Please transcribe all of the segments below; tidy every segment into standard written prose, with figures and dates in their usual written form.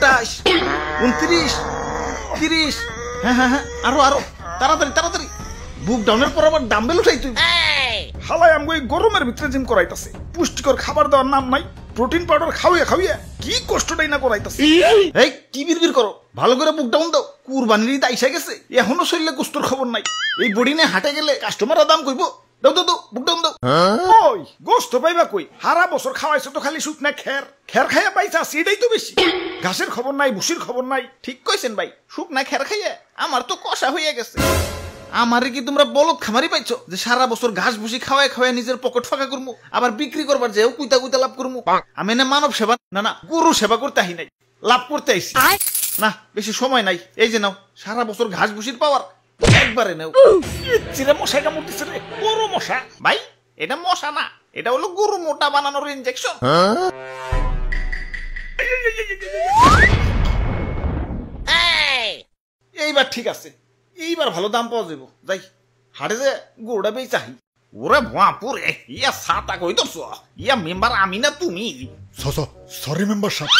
28, 29, 30। হ্যাঁ হ্যাঁ হ্যাঁ, আরো তাড়াতাড়ি তাড়াতাড়ি। বুক ডাউনের পর আবার ডাম্বেল উঠাই তুই। হালাই আমগো এই গরমের ভিতরে জিম করাইতাছে, পুষ্টিকর খাবার দেওয়ার নাম নাই, প্রোটিন পাউডার খাওয়াইয়া কি কষ্টটাই না করাইতাছে। এই কি বিড়বিড় করো, ভালো করে বুক ডাউন দাও। কুরবানির ঈদ আইসা গেছে, এখনো শরীরে গোস্তর খবর নাই। এই বডি নিয়ে হাটে গেলে কাস্টমাররা দাম কইবো। দাও দাও দাও, বুক ডাউন দাও। ওই গোস্ত পাইবা কই? হারা বছর খাওয়াইছো তো খালি শুকনা খের খাইয়া পাইছা, সেটাই তো বেশি। ঘাসের খবর নাই, ভুসির খবর নাই। ঠিক কইছেন ভাই, শুকনা খের খাইয়া আমার তো কষা হইয়া গেছে। আমারে কি তোমরা বলদ খামারি পাইছো যে সারা বছর ঘাস ভুসি খাওয়ায় খাওয়ায় নিজের পকেট ফাঁকা করবো, আবার বিক্রি করবার যেও কুইতা কুইতা লাভ করবো? আমি না মানব সেবা না গরু সেবা করতে আহি নাই, লাভ করতে আইছি। না বেশি সময় নাই, এই যে নাও সারা বছর ঘাস ভুসির পাওয়ার একবারে নেও। চিরে মশাই কামড়তেছে রে, গরু মশা। ভাই এটা মশা না, এটা হলো গরু মোটা বানানোর ইনজেকশন। এইবার ঠিক আছে, এইবার ভালো দাম পাওয়া যাবো। যাই হাটে যে গরুটা বেই চাহি। ওরে বাপুরে, ইয়া ছাতা কই ধরছ? ইয়া মেম্বার আমি না তুমি? সরি মেম্বার সাহেব।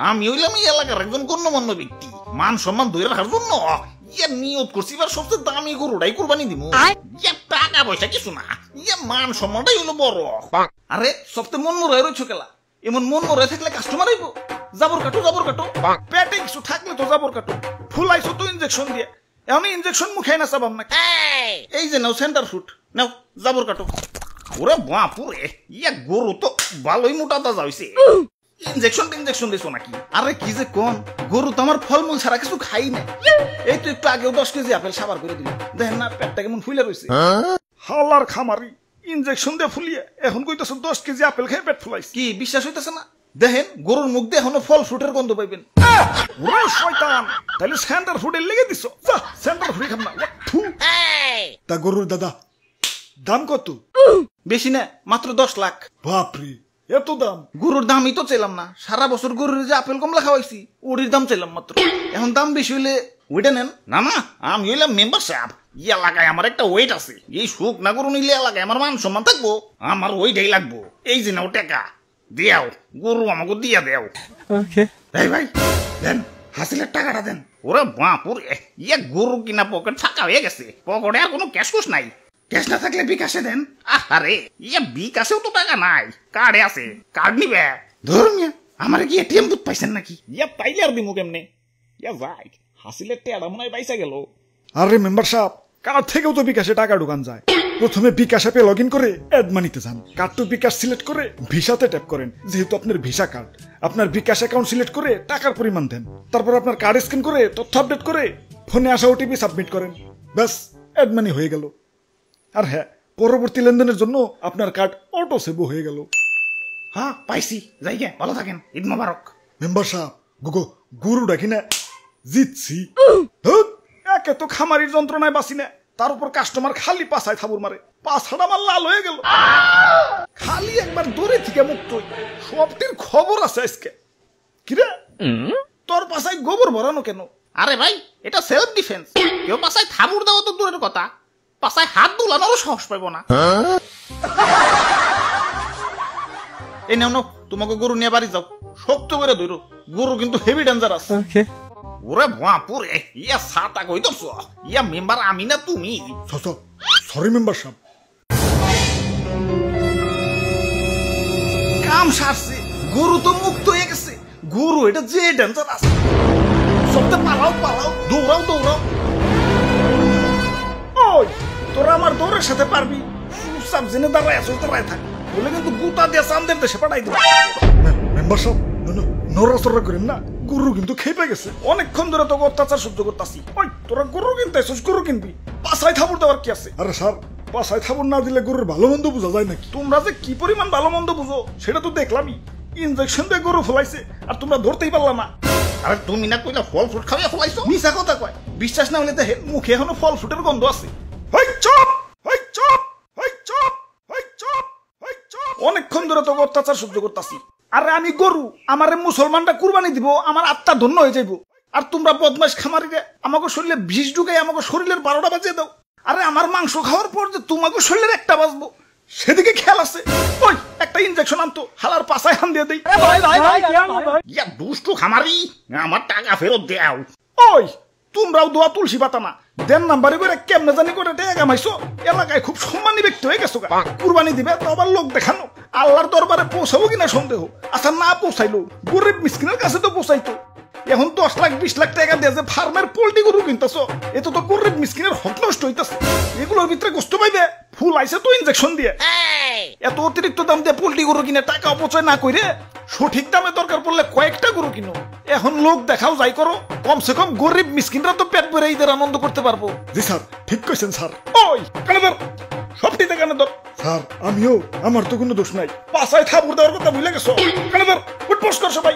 আমি হইলাম এই এলাকার একজন গণ্যমান্য ব্যক্তি, মান সম্মান ধরে রাখার জন্য ইয়া নিয়ত করছি এবার সবচেয়ে দামি গরুটাই কুরবানি দিব। ইয়া টাকা পয়সা কিছু না, ইয়া মান সম্মানটাই হলো বড়। আরে সবচেয়ে মন মরে রয়েছ কেলা, এমন মন মরে থাকলে কাস্টমার আইব। জাবর কাটো জাবর কাটো, পেটে কিছু থাকলে তো জাবর কাটো। ফুলাইছো তো ইনজেকশন দিয়ে, এখন ইনজেকশন মুখে না চাবাম না। এই যে নাও সেন্টার ফুট, নাও জাবর কাটো। ওরে বাপুরে, ইয়া গরু তো ভালোই মোটা তাজা হইছে। ইনজেকশন দিছো নাকি? আরে কি যে কোন, গরু তো আমার ফলমূল ছাড়া কিছু খাই না। এই তো একটু আগেও 10 কেজি আপেল সাবার করে দিল, দেখেন না পেটটা কেমন ফুলে রয়েছে। হালার খামারি, ইনজেকশন দিয়ে ফুলিয়ে এখন কইতাছো 10 কেজি আপেল খেয়ে পেট ফুলাইছে। কি বিশ্বাস হইতেছে না? দেখেন গরুর মুখ দিয়ে এখনো ফল ফ্রুটের গন্ধ পাইবেন। ওরে শয়তান, তাহলে সেন্টার ফুডে লেগে দিছো। যা সেন্টার ফুডে খাম না। তা গরুর দাদা দাম কত? বেশি না, মাত্র 10 লাখ। বাপরে, এত দাম? গরুর দামই তো চাইলাম না, সারা বছর গরুর যে আপেল কমলা খাওয়াইছি ওটির দাম চাইলাম মাত্র। এখন দাম বেশি হইলে ওইটা নেন। না না, আমি হইলাম মেম্বার সাহেব, এই এলাকায় আমার একটা ওয়েট আছে। এই সুখ না গরু নিলে এলাকায় আমার মান সম্মান থাকবো, আমার ওইটাই লাগবো। এই যে নাও টাকা দিয়াও, গরু আমাকে দিয়া দেও। এই ভাই দেন, হাসিলের টাকাটা দেন। ওরে বাপুরে, ইয়া গরু কিনা পকেট ফাঁকা হয়ে গেছে, পকেটে আর কোনো ক্যাশ কুশ নাই। ক্যাশ না থাকলে বিকাশে দেন। আরে ইয়া বিকাশেও তো টাকা নাই, কার্ডে আছে, কার্ড নিবে। ধরুন আমার কি এটিএম বুথ পাইছেন নাকি? ইয়া পাইলে আর দিমু কেমনে? ইয়া ভাই হাসিলের টেয়ারা মনে হয় পাইসা গেল। আরে মেম্বার সাহেব, কার্ড থেকেও তো বিকাশে টাকা ঢুকান যায়। প্রথমে বিকাশ অ্যাপে লগ ইন করে অ্যাড মানিতে যান, কার্ড টু বিকাশ সিলেক্ট করে ভিসাতে ট্যাপ করেন। যেহেতু আপনার ভিসা কার্ড, আপনার বিকাশ অ্যাকাউন্ট সিলেক্ট করে টাকার পরিমাণ দেন। তারপর আপনার কার্ড স্ক্যান করে তথ্য আপডেট করে ফোনে আসা ওটিপি সাবমিট করেন। ব্যাস, অ্যাড মানি হয়ে গেল। আর হ্যাঁ, পরবর্তী লেনদেনের জন্য আপনার কার্ড অটো সেভ হয়ে গেল। হ্যাঁ পাইছি, যাই গে, ভালো থাকেন, ঈদ মোবারক। মেম্বার সাহেব, গরু ডাকি না জিতছি। একে তো খামারির যন্ত্রণায় বাঁচি না, তার উপর কাস্টমার খালি পাছায় থাবুর মারে, পাছাটা আমার লাল হয়ে গেল। খালি একবার দূরে থেকে মুক্ত সবটির খবর আছে আজকে। কিরে তোর পাছায় গোবর ভরানো কেন? আরে ভাই এটা সেলফ ডিফেন্স, কেউ পাছায় থাবুর দেওয়া তো দূরের কথা, পাছায় হাত দুলানোরও সাহস পাইব না। এই নাও নাও, তোমাকে গরু নিয়ে বাড়ি যাও, শক্ত করে ধরো, গরু কিন্তু হেভি ডেঞ্জারাস। ওরে বাপুরে, ইয়া ছাতা কই ধরছ? ইয়া মেম্বার আমি না তুমি? সরি মেম্বার সাহেব। কাম সারছে, গরু তো মুক্ত হয়ে গেছে। গরু এটা যে ডেঞ্জারাস, সবটা পালাও পালাও, দৌড়াও দৌড়াও। ওই তোরা আমার দৌড়ের সাথে পারবি? সব জেনে দাঁড়ায় আছো, দাঁড়ায় থাক, বলে কিন্তু গুতা দিয়ে চান্দের দেশে পাঠাই দেবো। মেম্বার সাহেব নড়াচড়া করেন না, গরু কিন্তু খেপে গেছে। অনেকক্ষণ ধরে তোকে অত্যাচার সহ্য করতেছি। ওই তোরা গরু কিনতে আসছিস, গরু কিনবি, পাছায় থাবুর দেওয়ার কি আছে? আরে স্যার, পাছায় থাবুর না দিলে গরুর ভালো মন্দ বোঝা যায় নাকি? তোমরা যে কি পরিমাণ ভালো মন্দ বুঝো সেটা তো দেখলামই। ইনজেকশন দিয়ে গরু ফলাইছে আর তোমরা ধরতেই পারলা না। আরে তুমি না কইলা ফল ফ্রুট খাওয়া ফলাইছো? মিছা কথা কয়, বিশ্বাস না হলে দেখেন মুখে এখনো ফল ফ্রুটের গন্ধ আছে। অনেকক্ষণ ধরে তোকে অত্যাচার সহ্য করতেছি। আরে আমি গরু, আমারে মুসলমানরা কুরবানি দিব, আমার আত্মা ধন্য হয়ে যাইব। আর তোমরা বদমাশ খামারিরা আমাকে শরীরে বিষ ঢুকাই আমাকে শরীরের 12টা বাজিয়ে দাও। আরে আমার মাংস খাওয়ার পর যে তোমাকে শরীরের একটা বাজবো সেদিকে খেয়াল আছে। ওই একটা ইনজেকশন আনতো, হালার পাছায় হান দিয়ে দেই। ইয়া দুষ্টু খামারি, আমার টাকা ফেরত দেও। ওই তোমরাও দোয়া তুলসী পাতা না, দেন নাম্বারে করে কেমনে জানি করে টাকা কামাইছো, এলাকায় খুব সম্মানী ব্যক্তি হয়ে গেছো। কুরবানি দিবে তো আবার লোক দেখানো, আল্লাহর দরবারে পৌঁছাবো কিনা সন্দেহ। আচ্ছা না পৌঁছাইলো, গরিব মিসকিনের কাছে তো পৌঁছাইতো। এখন 10 লাখ 20 লাখ টাকা দিয়ে যে ফার্মের পোল্ট্রি গরু কিনতেছ, এত তো গরিব মিসকিনের হক নষ্ট হইতেছে। এগুলোর ভিতরে গোস্ত পাইবে, ফুল আইছে তো ইনজেকশন দিয়ে। এত অতিরিক্ত দাম দিয়ে পোল্ট্রি গরু কিনে টাকা অপচয় না করে সঠিক দামে দরকার পড়লে কয়েকটা গরু কিনো। এখন লোক দেখাও যাই করো, কমসে কম গরিব মিসকিনরা তো পেট ভরে ঈদের আনন্দ করতে পারবো। জি স্যার, ঠিক কইছেন স্যার। ওই কানে ধর, সবটিতে কানে ধর। স্যার আমিও, আমার তো কোনো দোষ নাই। পাশায় থাপুর দেওয়ার কথা ভুলে গেছো। কানে ধর, উঠবোস কর সবাই।